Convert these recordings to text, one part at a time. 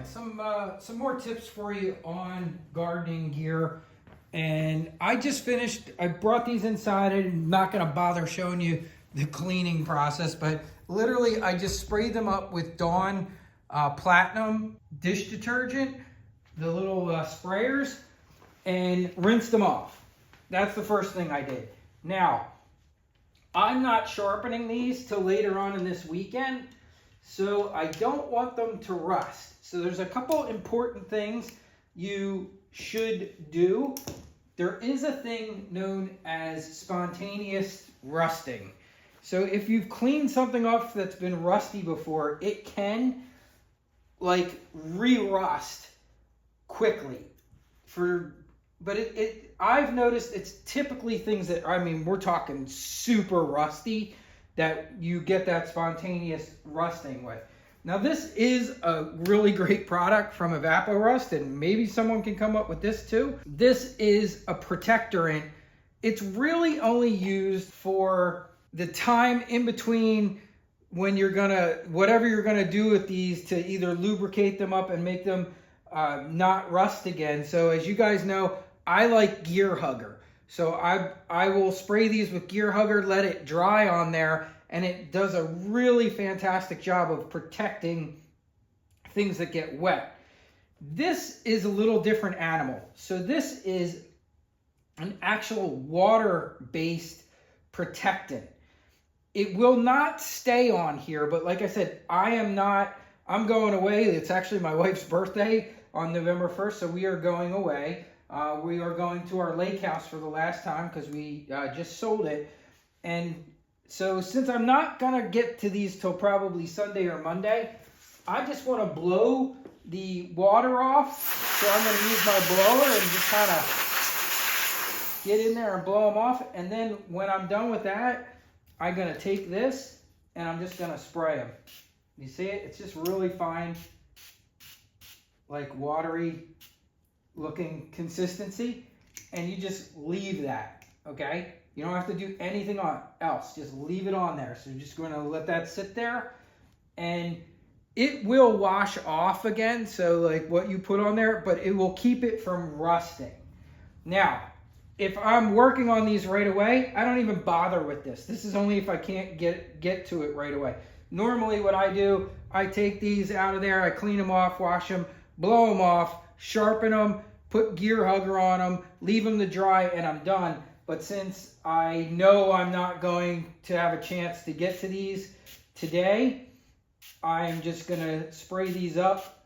right, some more tips for you on gardening gear. And I just finished, I brought these inside. I'm not gonna bother showing you the cleaning process, but literally I just sprayed them up with Dawn Platinum dish detergent, the little sprayers, and rinsed them off. That's the first thing I did. Now, I'm not sharpening these till later on in this weekend, so I don't want them to rust. So there's a couple important things you should do. There is a thing known as spontaneous rusting. So if you've cleaned something off that's been rusty before, it can like re-rust quickly. But I've noticed it's typically things that, I mean, we're talking super rusty that you get that spontaneous rusting with. Now this is a really great product from Evapo-Rust, and maybe someone can come up with this too. This is a protectorant. It's really only used for the time in between when you're gonna, whatever you're gonna do with these to either lubricate them up and make them not rust again. So as you guys know, I like Gear Hugger. So I will spray these with Gear Hugger, let it dry on there, and it does a really fantastic job of protecting things that get wet. This is a little different animal. So this is an actual water-based protectant. It will not stay on here, but like I said, I'm going away. It's actually my wife's birthday on November 1st, so we are going away. We are going to our lake house for the last time because we just sold it. And so since I'm not going to get to these till probably Sunday or Monday, I just want to blow the water off. So I'm going to use my blower and just kind of get in there and blow them off. And then when I'm done with that, I'm going to take this and I'm just going to spray them. You see it? It's just really fine, like watery looking consistency, and you just leave that, okay? You don't have to do anything else, just leave it on there. So you're just going to let that sit there, and it will wash off again, so like what you put on there, but it will keep it from rusting. Now, if I'm working on these right away, I don't even bother with this. This is only if I can't get to it right away. Normally what I do, I take these out of there, I clean them off, wash them, blow them off, sharpen them, put Gear Hugger on them, leave them to dry, and I'm done. But since I know I'm not going to have a chance to get to these today, I'm just going to spray these up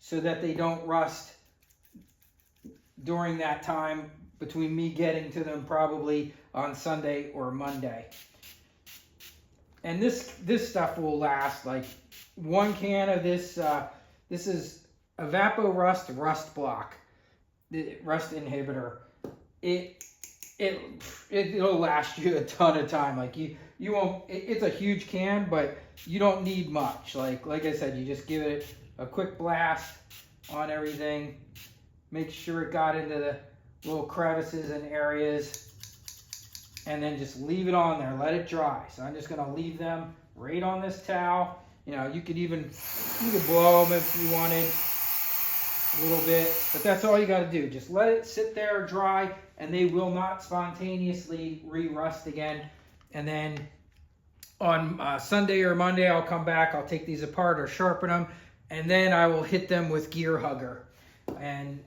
so that they don't rust during that time between me getting to them probably on Sunday or Monday. And this stuff will last like one can of this. This is Evapo-Rust Rust Block, the rust inhibitor. It'll last you a ton of time. Like you won't. It's a huge can, but you don't need much. Like I said, you just give it a quick blast on everything. Make sure it got into the little crevices and areas, and then just leave it on there. Let it dry. So I'm just gonna leave them right on this towel. You know, you could blow them if you wanted a little bit, but that's all you got to do. Just let it sit there dry, and they will not spontaneously re-rust again. And then on Sunday or Monday, I'll come back, I'll take these apart or sharpen them, and then I will hit them with Gear Hugger, and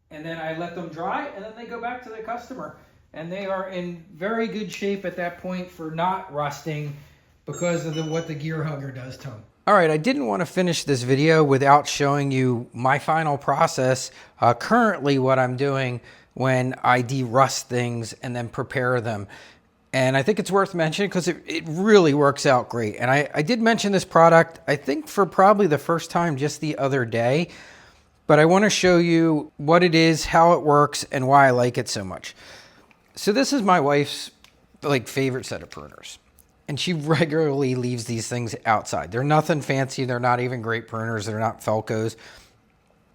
then I let them dry, and then they go back to the customer, and they are in very good shape at that point for not rusting because of what the Gear Hugger does to them. All right, I didn't want to finish this video without showing you my final process, currently what I'm doing when I de-rust things and then prepare them. And I think it's worth mentioning because it really works out great. And I did mention this product, I think for probably the first time just the other day, but I want to show you what it is, how it works, and why I like it so much. So this is my wife's favorite set of pruners. And she regularly leaves these things outside. They're nothing fancy. They're not even great pruners. They're not Felcos.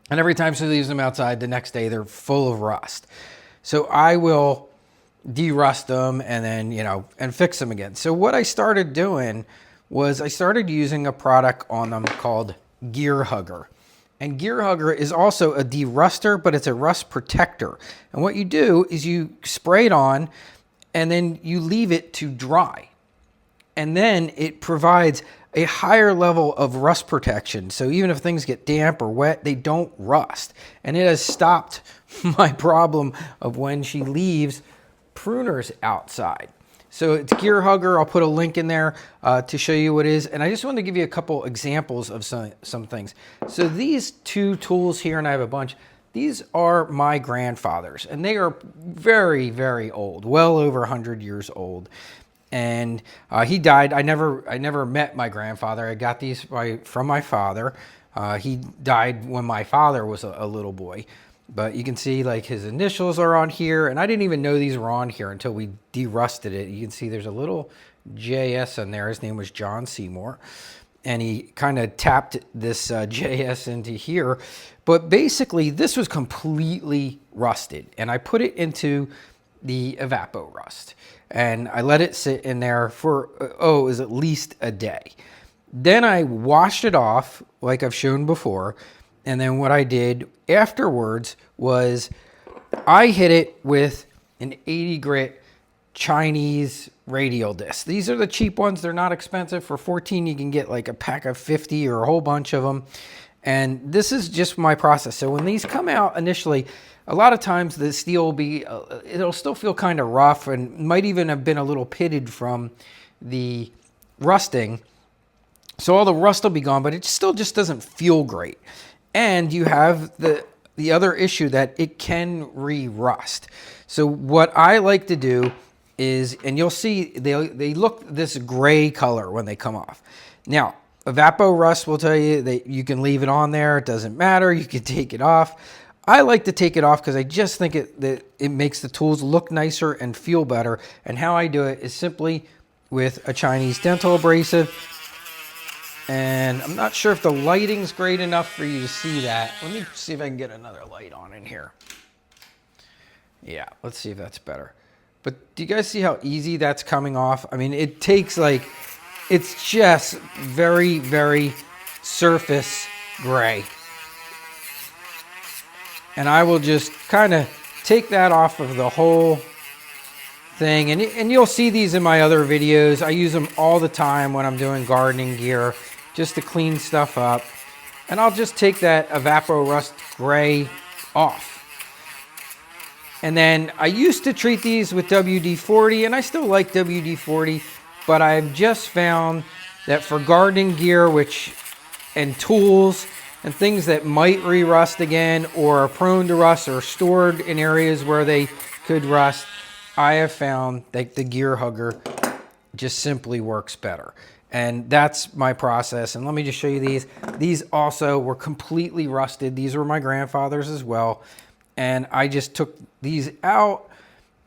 And every time she leaves them outside, the next day they're full of rust. So I will de-rust them and then, and fix them again. So what I started doing was I started using a product on them called Gear Hugger. And Gear Hugger is also a deruster, but it's a rust protector. And what you do is you spray it on and then you leave it to dry. And then it provides a higher level of rust protection. So even if things get damp or wet, they don't rust. And it has stopped my problem of when she leaves pruners outside. So it's Gear Hugger. I'll put a link in there to show you what it is. And I just want to give you a couple examples of some things. So these two tools here, and I have a bunch, these are my grandfather's. And they are very, very old, well over 100 years old. And he died. I never met my grandfather. I got these from my father. He died when my father was a little boy. But you can see like his initials are on here, and I didn't even know these were on here until we derusted it. You can see there's a little JS in there. His name was John Seymour, and he kind of tapped this JS into here. But basically, this was completely rusted, and I put it into the Evapo-Rust, and I let it sit in there for, it was at least a day. Then I washed it off like I've shown before. And then what I did afterwards was I hit it with an 80 grit Chinese radial disc. These are the cheap ones. They're not expensive. For 14, you can get like a pack of 50 or a whole bunch of them. And this is just my process. So when these come out initially, a lot of times the steel will be, it'll still feel kind of rough and might even have been a little pitted from the rusting. So all the rust will be gone, but it still just doesn't feel great. And you have the other issue that it can re-rust. So what I like to do is, and you'll see they look this gray color when they come off. Now, Evapo-Rust will tell you that you can leave it on there. It doesn't matter. You can take it off. I like to take it off because I just think that it makes the tools look nicer and feel better. And how I do it is simply with a Chinese dental abrasive. And I'm not sure if the lighting's great enough for you to see that. Let me see if I can get another light on in here. Yeah, let's see if that's better. But do you guys see how easy that's coming off? I mean, it takes like, it's just very, very surface gray. And I will just kind of take that off of the whole thing. And you'll see these in my other videos. I use them all the time when I'm doing gardening gear, just to clean stuff up. And I'll just take that Evapo-Rust gray off. And then I used to treat these with WD-40, and I still like WD-40, but I've just found that for gardening gear, and tools and things that might re-rust again or are prone to rust or stored in areas where they could rust, I have found that the Gear Hugger just simply works better. And that's my process. And let me just show you these. These also were completely rusted. These were my grandfather's as well. And I just took these out.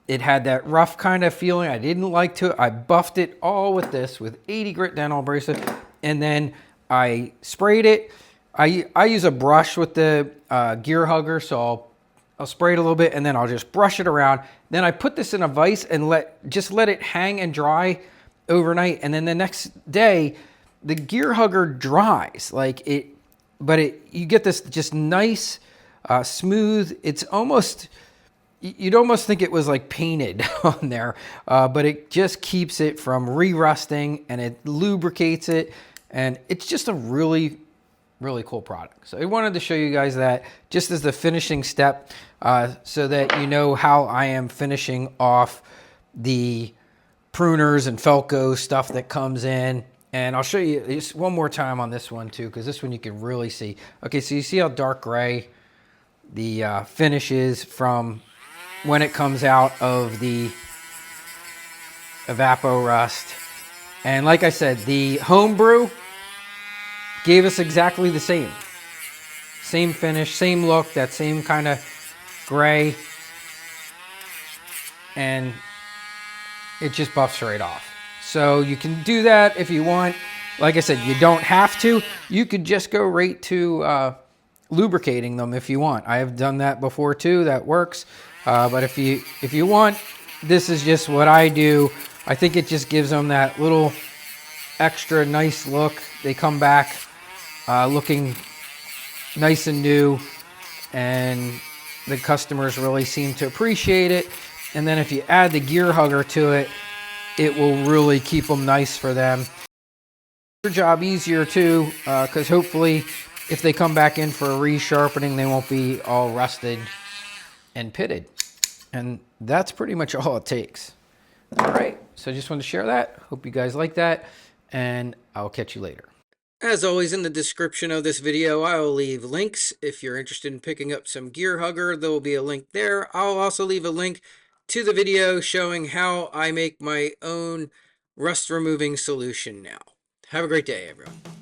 It had that rough kind of feeling I didn't like to. I buffed it all with this, with 80 grit dental abrasive. And then I sprayed it. I use a brush with the Gear Hugger, so I'll spray it a little bit and then I'll just brush it around. Then I put this in a vise and just let it hang and dry overnight. And then the next day, the Gear Hugger dries you get this just nice, smooth. It's almost, you'd almost think it was like painted on there, but it just keeps it from re-rusting and it lubricates it. And it's just a really, really cool product. So I wanted to show you guys that just as the finishing step, so that you know how I am finishing off the pruners and Felco stuff that comes in. And I'll show you just one more time on this one too, because this one you can really see. Okay, so you see how dark gray the finish is from when it comes out of the Evapo-Rust. And like I said, the home-brew gave us exactly the same finish, same look, that same kind of gray, and it just buffs right off. So you can do that if you want. Like I said, you don't have to. You could just go right to lubricating them if you want. I have done that before too. That works. But if you want, this is just what I do. I think it just gives them that little extra nice look. They come back looking nice and new, and the customers really seem to appreciate it. And then if you add the gear hugger to it, it will really keep them nice for them. Your job easier too, because hopefully if they come back in for a resharpening, they won't be all rusted and pitted. And that's pretty much all it takes. All right, so I just wanted to share that. Hope you guys like that, and I'll catch you later. As always, in the description of this video, I will leave links. If you're interested in picking up some gear hugger, there will be a link there. I'll also leave a link to the video showing how I make my own rust removing solution now. Have a great day, everyone.